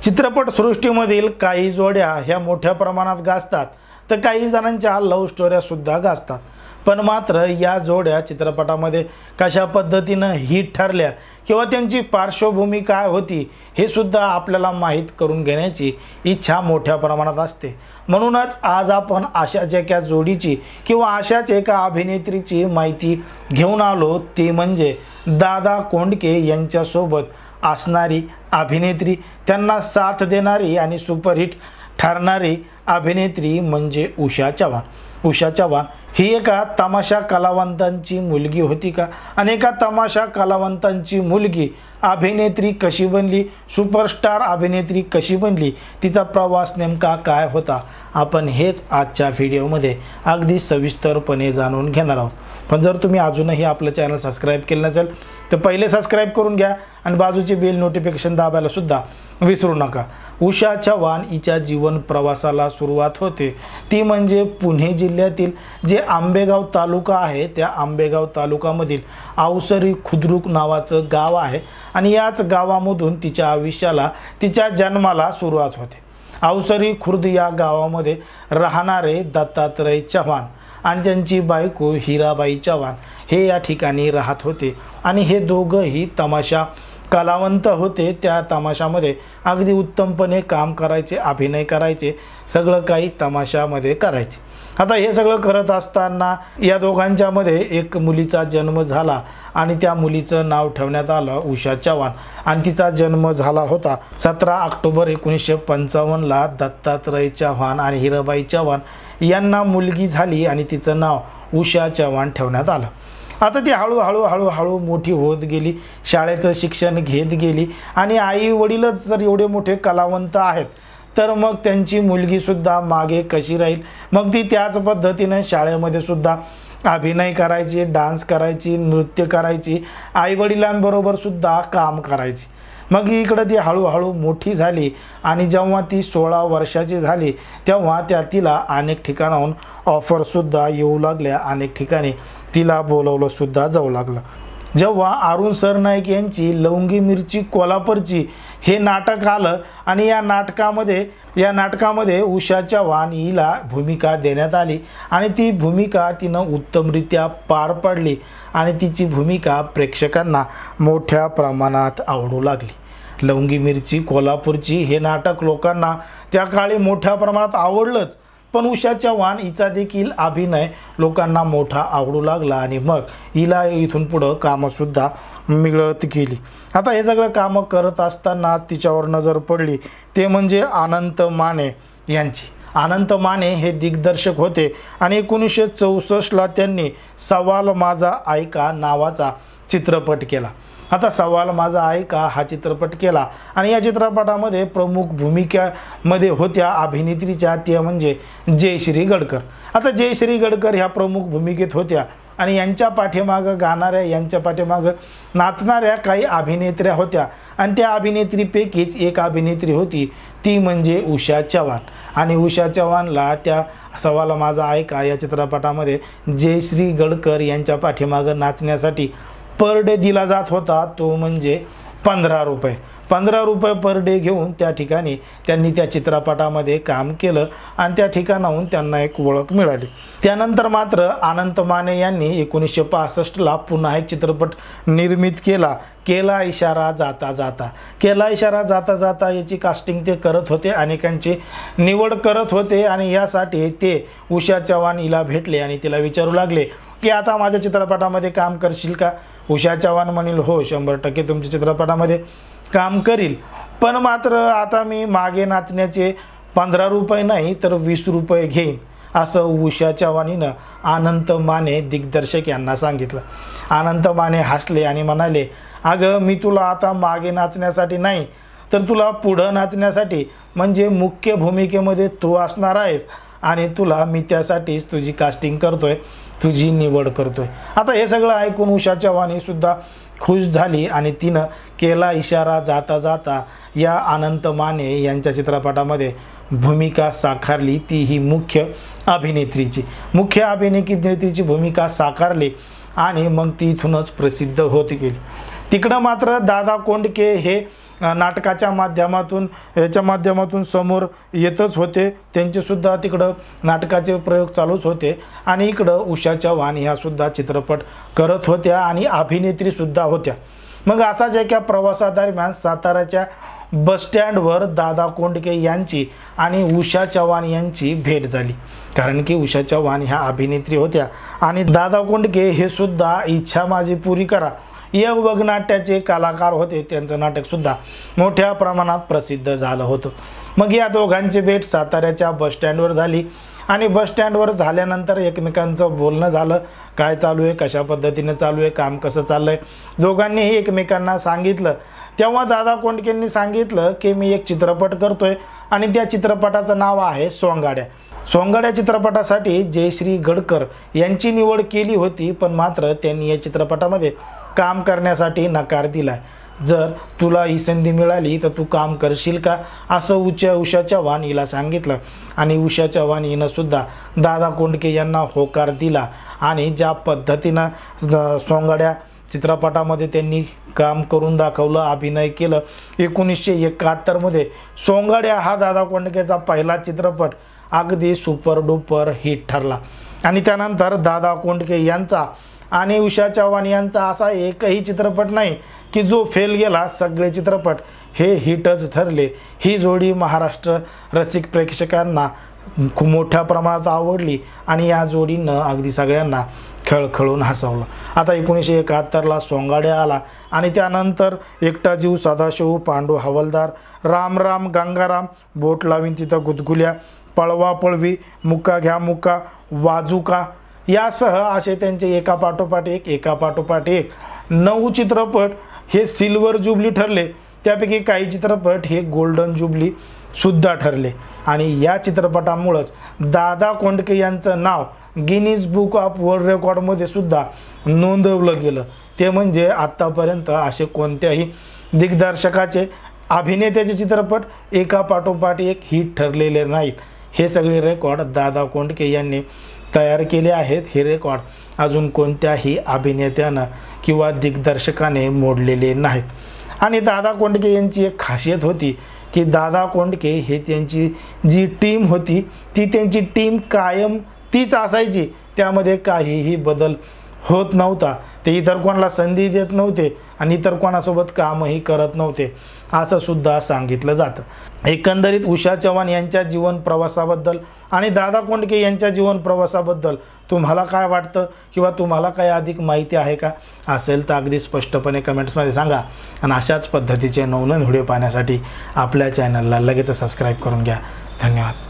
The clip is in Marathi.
चित्रपटसृष्टीमधील काही जोड्या ह्या मोठ्या प्रमाणात गाजतात तर काही जणांच्या लव्ह स्टोऱ्या सुद्धा गाजतात। पण मात्र या जोड्या चित्रपटामध्ये कशा पद्धतीनं हिट ठरल्या किंवा त्यांची पार्श्वभूमी काय होती हे सुद्धा आपल्याला माहीत करून घेण्याची इच्छा मोठ्या प्रमाणात असते। म्हणूनच आज आपण अशाच एका जोडीची किंवा अशाच एका अभिनेत्रीची माहिती घेऊन आलो, ती म्हणजे दादा कोंडके यांच्यासोबत असणारी अभिनेत्री, त्यांना साथ देणारी आणि सुपरहिट ठरणारी अभिनेत्री म्हणजे उषा चव्हाण। उषा चव्हाण ही एका तमाशा कलावंतांची मुलगी होती का? आणि एका तमाशा कलावंतांची मुलगी अभिनेत्री कशी बनली, सुपरस्टार अभिनेत्री कशी बनली, तिचा प्रवास नेमका काय होता, आपण हेच आजच्या व्हिडिओमध्ये अगदी सविस्तरपणे जाणून घेणार आहोत। पण जर तुम्ही अजूनही आपलं चॅनल सबस्क्राइब केलं नसेल तर पहिले सबस्क्राइब करून घ्या आणि बाजूची बेल नोटिफिकेशन दाबायला सुद्धा विसरू नका। उषा चव्हाण हिच्या जीवन प्रवासाला सुरुवात होते ती म्हणजे पुणे जिल्ह्यातील जे आंबेगाव तालुका आहे त्या आंबेगाव तालुक्यामधील अवसरी खुद्रुक नावाचं गाव आहे आणि याच गावामधून तिच्या आयुष्याला, तिच्या जन्माला सुरुवात होते। अवसरी खुर्द या गावामध्ये राहणारे दत्तात्रय चव्हाण आणि त्यांची बायको हिराबाई चव्हाण हे या ठिकाणी राहत होते आणि हे दोघंही तमाशा कलावंत होते। त्या तमाशामध्ये अगदी उत्तमपणे काम करायचे, अभिनय करायचे, सगळं काही तमाशामध्ये करायचे। आता हे सगळं करत असताना या दोघांच्यामध्ये एक मुलीचा जन्म झाला आणि त्या मुलीचं नाव ठेवण्यात आलं उषा चव्हाण आणि तिचा जन्म झाला होता 17 ऑक्टोबर 1955 ला। दत्तात्रय चव्हाण आणि हिराबाई चव्हाण यांना मुलगी झाली आणि तिचं नाव उषा चव्हाण ठेवण्यात आलं। आता ती हळूहळू मोठी होत गेली, शाळेचं शिक्षण घेत गेली आणि आई वडीलच जर एवढे मोठे कलावंत आहेत तर मग त्यांची मुलगी सुद्धा मागे कशी राहील। मग ती त्याच पद्धतीने शाळेमध्ये सुद्धा अभिनय करायची, डान्स करायची, नृत्य करायची, आई वडिलांबरोबर सुद्धा काम करायची। मग इकडे ती हळूहळू मोठी झाली आणि जेव्हा ती 16 वर्षाची झाली तेव्हा तिला अनेक ठिकाणाहून ऑफर सुद्धा येऊ लागल्या, अनेक ठिकाणी तिला बोलवलं सुद्धा जाऊ लागलं। जेव्हा अरुण सरनाईक यांची लवंगी मिरची कोल्हापूरची हे नाटक आलं आणि या नाटकामध्ये उषा चव्हाण हिला भूमिका देण्यात आली आणि ती भूमिका तिनं उत्तमरित्या पार पाडली आणि तिची भूमिका प्रेक्षकांना मोठ्या प्रमाणात आवडू लागली। लवंगी मिरची कोल्हापूरची हे नाटक लोकांना त्या काळी मोठ्या प्रमाणात आवडलंच, पण उषा चव्हाण हिचा देखील अभिनय लोकांना मोठा आवडू लागला आणि मग हिला इथून पुढं कामंसुद्धा मिळत गेली। आता हे सगळं कामं करत असताना तिच्यावर नजर पडली ते म्हणजे अनंत माने यांची। अनंत माने हे दिग्दर्शक होते आणि 1964 ला त्यांनी सवाल माझा ऐका नावाचा चित्रपट केला। आता सवाल माझा ऐका हा चित्रपट केला आणि या चित्रपटामध्ये प्रमुख भूमिकेमध्ये होत्या अभिनेत्रीच्या ते म्हणजे जयश्री गडकर। आता जयश्री गडकर ह्या प्रमुख भूमिकेत होत्या आणि यांच्या पाठीमागं गाणाऱ्या, यांच्या पाठीमागं नाचणाऱ्या काही अभिनेत्र्या होत्या आणि त्या अभिनेत्रीपैकीच एक अभिनेत्री होती ती म्हणजे उषा चव्हाण आणि उषा चव्हाणला त्या सवाल माझा ऐका या चित्रपटामध्ये जयश्री गडकर यांच्या पाठीमागं नाचण्यासाठी पर डे दिला जात होता, तो म्हणजे 15 रुपये। 15 रुपये पर डे घेऊन त्या ठिकाणी त्यांनी त्या चित्रपटामध्ये काम केलं आणि त्या ठिकाणाहून त्यांना एक ओळख मिळाली। त्यानंतर मात्र अनंत माने यांनी 1965 ला पुन्हा एक चित्रपट निर्मित केला, केला इशारा जाता जाता। केला इशारा जाता जाता याची कास्टिंग ते करत होते, अनेकांची निवड करत होते आणि यासाठी ते उषा चव्हाण हिला भेटले आणि तिला विचारू लागले की आता माझ्या चित्रपटामध्ये काम करशील का? उषा चव्हाण म्हणील हो 100% तुमच्या चित्रपटामध्ये काम करील, पण मात्र आता मी मागे नाचण्याचे 15 रुपये नाही तर 20 रुपये घेईन, असं उषा चव्हाणीनं अनंत माने दिग्दर्शक यांना सांगितलं। अनंत माने हसले आणि म्हणाले, अगं मी तुला आता मागे नाचण्यासाठी नाही तर तुला पुढं नाचण्यासाठी म्हणजे मुख्य भूमिकेमध्ये तू असणार आहेस आणि तुला मी त्यासाठीच तुझी कास्टिंग करतोय, तुझी निवड करतोय। आता हे सगळं ऐकून उषा चव्हाण सुद्धा खुश झाली आणि तिनं केला इशारा जाता जाता या अनंत माने यांच्या चित्रपटामध्ये भूमिका साकारली, ती ही मुख्य अभिनेत्रीची भूमिका साकारली आणि मग ती इथूनच प्रसिद्ध होत गेली। तिकडं मात्र दादा कोंडके हे नाटकाच्या माध्यमातून याच्या माध्यमातून समोर येतच होते, त्यांचेसुद्धा तिकडं नाटकाचे प्रयोग चालूच होते आणि इकडं उषा चव्हाण ह्यासुद्धा चित्रपट करत होत्या आणि अभिनेत्रीसुद्धा होत्या। मग असाच एका प्रवासादरम्यान साताऱ्याच्या बसस्टँडवर दादा कोंडके यांची आणि उषा चव्हाण यांची भेट झाली, कारण की उषा चव्हाण ह्या अभिनेत्री होत्या आणि दादा कोंडके हे सुद्धा इच्छा माझी पुरी करा या वगनाट्याचे कलाकार होते। त्यांचं नाटकसुद्धा मोठ्या प्रमाणात प्रसिद्ध झालं होतं। मग या दोघांची भेट साताऱ्याच्या बसस्टँडवर झाली आणि बसस्टँडवर झाल्यानंतर एकमेकांचं बोलणं झालं, काय चालू आहे, कशा पद्धतीने चालू आहे, काम कसं चाललं आहे, दोघांनीही एकमेकांना सांगितलं। तेव्हा दादा कोंडकेंनी सांगितलं की मी एक चित्रपट करतोय आणि त्या चित्रपटाचं नाव आहे सोंगाड्या। सोंगाड्या चित्रपटासाठी जयश्री गडकर यांची निवड केली होती, पण मात्र त्यांनी या चित्रपटामध्ये काम करण्यासाठी नकार दिला। जर तुला ही संधी मिळाली तर तू काम करशील का, असं उषा चव्हाण हिला सांगितलं आणि उषा चव्हाण हिनं सुद्धा दादा कोंडके यांना होकार दिला आणि ज्या पद्धतीनं सोंगाड्या चित्रपटामध्ये त्यांनी काम करून दाखवलं, अभिनय केलं। 1971 मध्ये सोंगाड्या हा दादा कोंडकेचा पहिला चित्रपट अगदी सुपर डुपर हिट ठरला आणि त्यानंतर दादा कोंडके यांचा आणि उषा चव्हाण यांचा असा एकही चित्रपट नाही की जो फेल गेला, सगळे चित्रपट हे हिटच ठरले। ही जोडी महाराष्ट्र रसिक प्रेक्षकांना खूप मोठ्या प्रमाणात आवडली आणि या जोडीनं अगदी सगळ्यांना खळखळून हसवलं। आता 1971ला सोंगाड्या आला आणि त्यानंतर एकटा जीव, सदाशिव, पांडू हवालदार, राम राम गंगाराम, बोट लावीन तिथं गुदगुल्या, पळवा पळवी, मुका घ्या मुका, वाजुका यासह असे त्यांचे एकापाठोपाठ एक 9 चित्रपट हे सिल्वर जुबली ठरले। त्यापैकी काही चित्रपट हे गोल्डन जुबली सुद्धा ठरले आणि या चित्रपटामुळेच दादा कोंडके यांचं नाव गिनीज बुक ऑफ वर्ल्ड रेकॉर्डमध्ये सुद्धा नोंदवलं गेलं। ते म्हणजे आत्तापर्यंत असे कोणत्याही दिग्दर्शकाचे, अभिनेत्याचे चित्रपट एकापाठोपाठ एक हिट ठरलेले नाहीत। हे सगळे रेकॉर्ड दादा कोंडके यांनी तयार केले आहेत। हे रेकॉर्ड अजून कोणत्याही अभिनेत्यानं किंवा दिग्दर्शकाने मोडलेले नाहीत। आणि दादा कोंडके यांची एक खासियत होती की दादा कोंडके हे त्यांची जी टीम होती ती त्यांची टीम कायम तीच असायची, त्यामध्ये काहीही बदल होत नव्हता। ते इतर कोणाला संधी देत नव्हते आणि इतर कोणासोबत कामही करत नव्हते असं सुद्धा सांगितलं जातं। एकंदरीत उषा चव्हाण यांच्या जीवन प्रवासाबद्दल आणि दादा कोंडके यांच्या जीवन प्रवासाबद्दल तुम्हाला काय वाटतं किंवा तुम्हाला काय अधिक माहिती आहे का, असेल तर अगदी स्पष्टपणे कमेंट्समध्ये सांगा आणि अशाच पद्धतीचे नवनवीन व्हिडिओ पाहण्यासाठी आपल्या चॅनलला लगेच सबस्क्राईब करून घ्या। धन्यवाद।